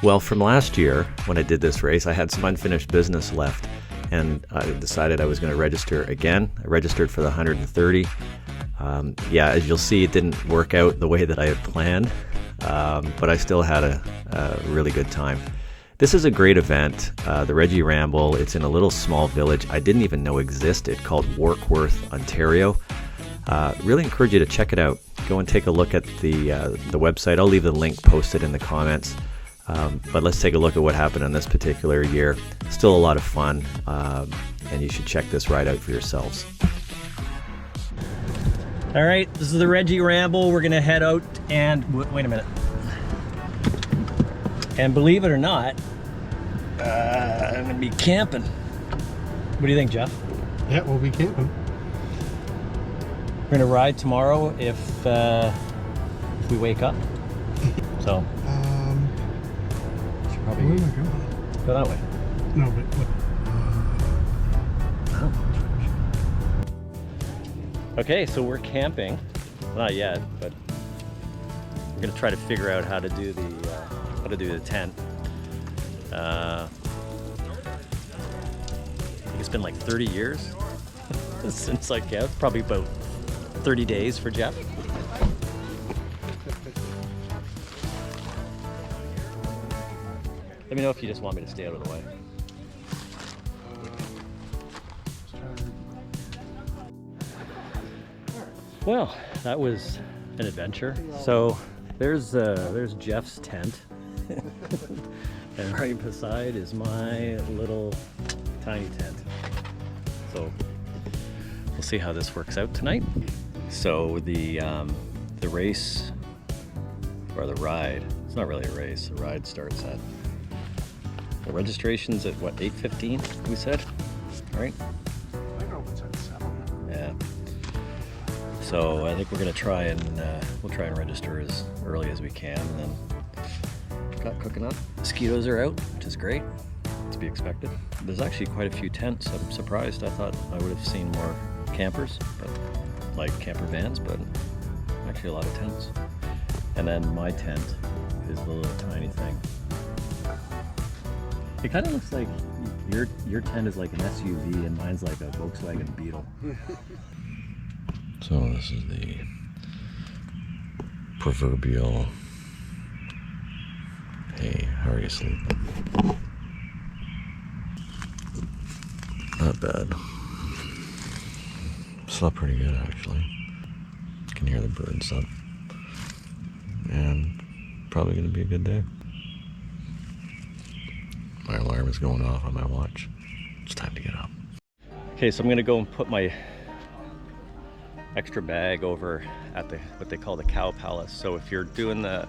Well, from last year, when I did this race, I had some unfinished business left, and I decided I was going to register again. I registered for the 130. Yeah, as you'll see, it didn't work out the way that I had planned, but I still had a really good time. This is a great event, the Reggie Ramble. It's in a little small village I didn't even know existed called Warkworth, Ontario. Really encourage you to check it out. Go and take a look at the website. I'll leave the link posted in the comments. But let's take a look at what happened in this particular year. Still a lot of fun, and you should check this ride out for yourselves. All right, this is the Reggie Ramble. We're gonna head out and, wait a minute. And believe it or not, I'm gonna be camping. What do you think, Jeff? Yeah, we'll be camping. We're gonna ride tomorrow if we wake up. So. Probably where am I going? Go that way. No, but what? Okay, so we're camping. Not yet, but we're gonna try to figure out how to do the tent. I think it's been like 30 years since probably about 30 days for Jeff. Let me know if you just want me to stay out of the way. Well, that was an adventure. So there's Jeff's tent, and right beside is my little tiny tent. So we'll see how this works out tonight. So the race, or the ride, it's not really a race. The ride starts at, the registration's at what, 8:15 we said, right? I know it's at 7. Yeah. So I think we're gonna try and we'll try and register as early as we can, and then got cooking up. Mosquitoes are out, which is great. To be expected. There's actually quite a few tents. I'm surprised. I thought I would have seen more campers, but like camper vans, but actually a lot of tents. And then my tent is the little tiny thing. It kind of looks like your tent is like an SUV and mine's like a Volkswagen Beetle. So this is the proverbial, hey, how are you sleeping? Not bad. Slept pretty good actually. Can hear the birds up. And probably gonna be a good day. My alarm is going off on my watch. It's time to get up. Okay, so I'm gonna go and put my extra bag over at what they call the Cow Palace. So if you're doing the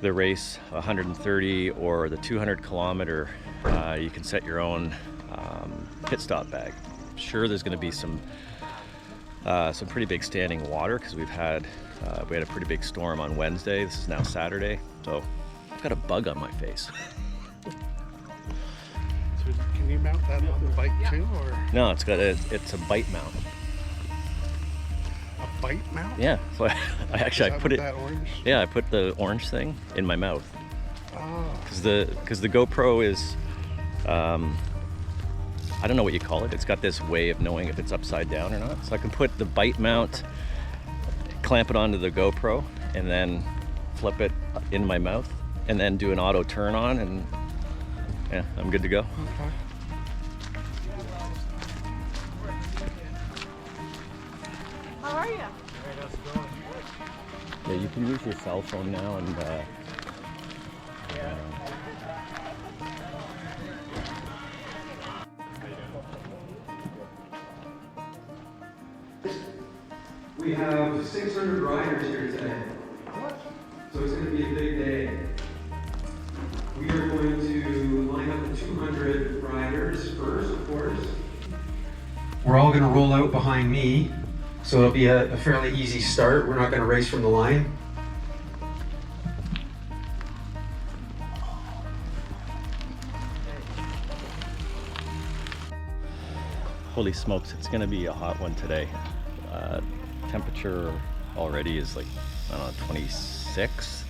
race 130 or the 200 kilometer, you can set your own pit stop bag. I'm sure there's going to be some pretty big standing water because we had a pretty big storm on Wednesday. This is now Saturday, so I've got a bug on my face. So can you mount that on the bike too, or? No, it's a bite mount. A bite mount? Yeah, so I put it. That orange? Yeah, I put the orange thing in my mouth. Oh. Because the GoPro is, I don't know what you call it. It's got this way of knowing if it's upside down or not. So I can put the bite mount, clamp it onto the GoPro, and then flip it in my mouth, and then do an auto turn on, and yeah, I'm good to go. Okay. How are you? Yeah, you can use your cell phone now, and we have 600 riders here today. So it's going to be a big day. We are going to line up the 200 riders first, of course. We're all going to roll out behind me, so it'll be a fairly easy start. We're not going to race from the line. holy smokes, it's going to be a hot one today. Temperature already is like, I don't know, 26.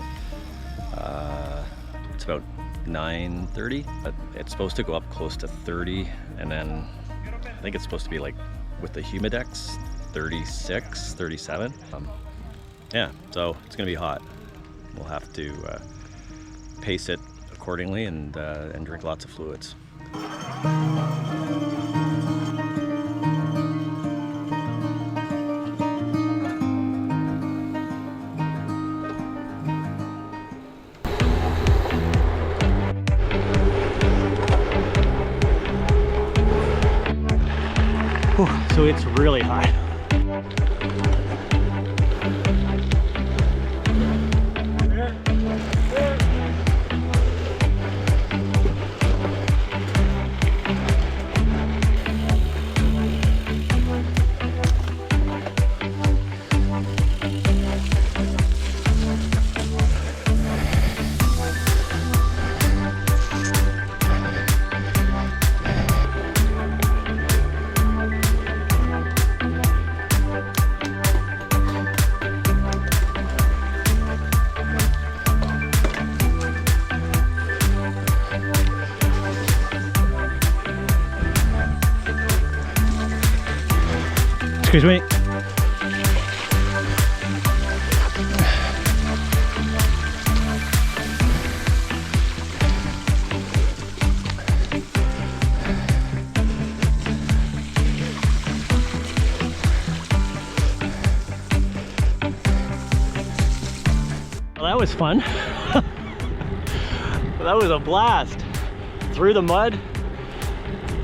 It's about 9:30, but it's supposed to go up close to 30, and then I think it's supposed to be like with the humidex 36, 37. Yeah, so it's gonna be hot. We'll have to pace it accordingly and drink lots of fluids. So it's really hot. Excuse me. Well, that was fun. That was a blast. Through the mud.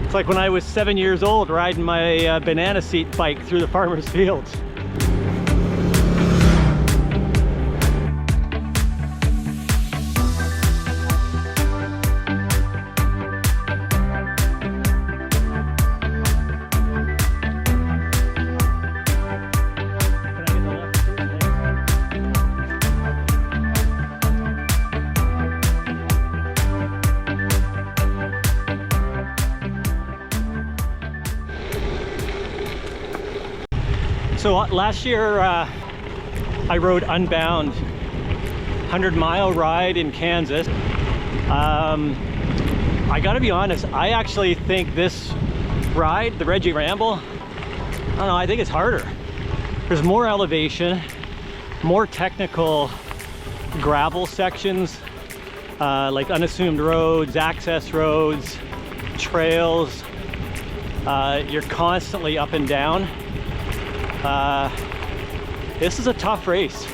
It's like when I was 7 years old riding my banana seat bike through the farmers' fields. So last year I rode Unbound, 100-mile ride in Kansas. I gotta be honest, I actually think this ride, the Reggie Ramble, I don't know, I think it's harder. There's more elevation, more technical gravel sections, like unassumed roads, access roads, trails. You're constantly up and down. This is a tough race.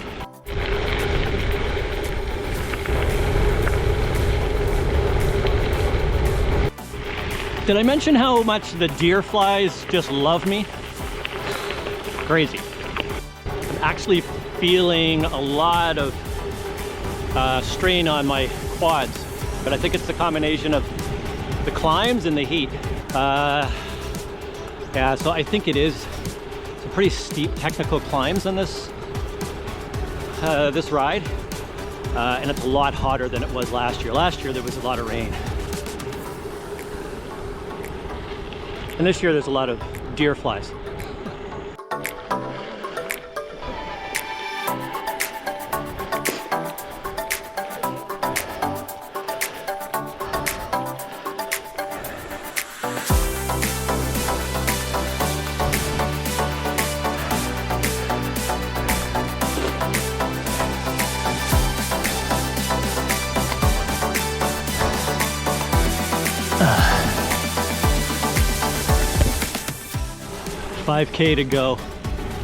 Did I mention how much the deer flies just love me? Crazy. I'm actually feeling a lot of strain on my quads, but I think it's the combination of the climbs and the heat. Yeah, so I think it is pretty steep technical climbs on this this ride, and it's a lot hotter than it was last year. Last year there was a lot of rain, and this year there's a lot of deer flies. 5K to go.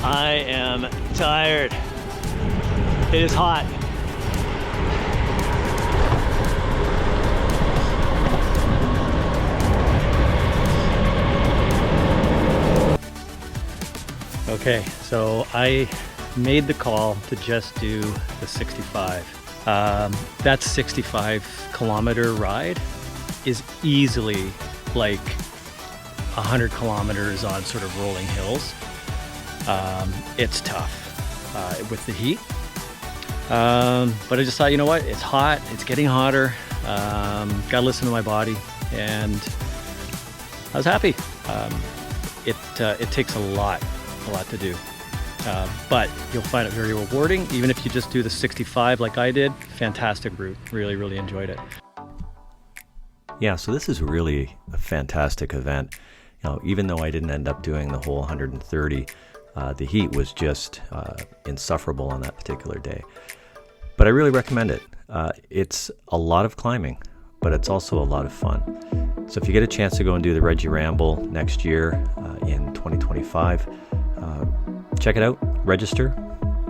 I am tired. It is hot. Okay, so I made the call to just do the 65. That 65-kilometer ride is easily like 100 kilometers on sort of rolling hills. It's tough with the heat. But I just thought, you know what? It's hot. It's getting hotter. Gotta listen to my body, and I was happy. It takes a lot to do. but you'll find it very rewarding. Even if you just do the 65 like I did, fantastic route. Really, really enjoyed it. Yeah, so this is really a fantastic event. You know, even though I didn't end up doing the whole 130, the heat was just insufferable on that particular day. But I really recommend it. It's a lot of climbing, but it's also a lot of fun. So if you get a chance to go and do the Reggie Ramble next year in 2025, check it out, register,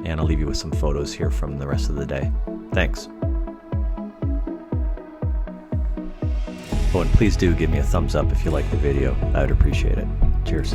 and I'll leave you with some photos here from the rest of the day. Thanks. Oh, and please do give me a thumbs up if you like the video. I would appreciate it. Cheers.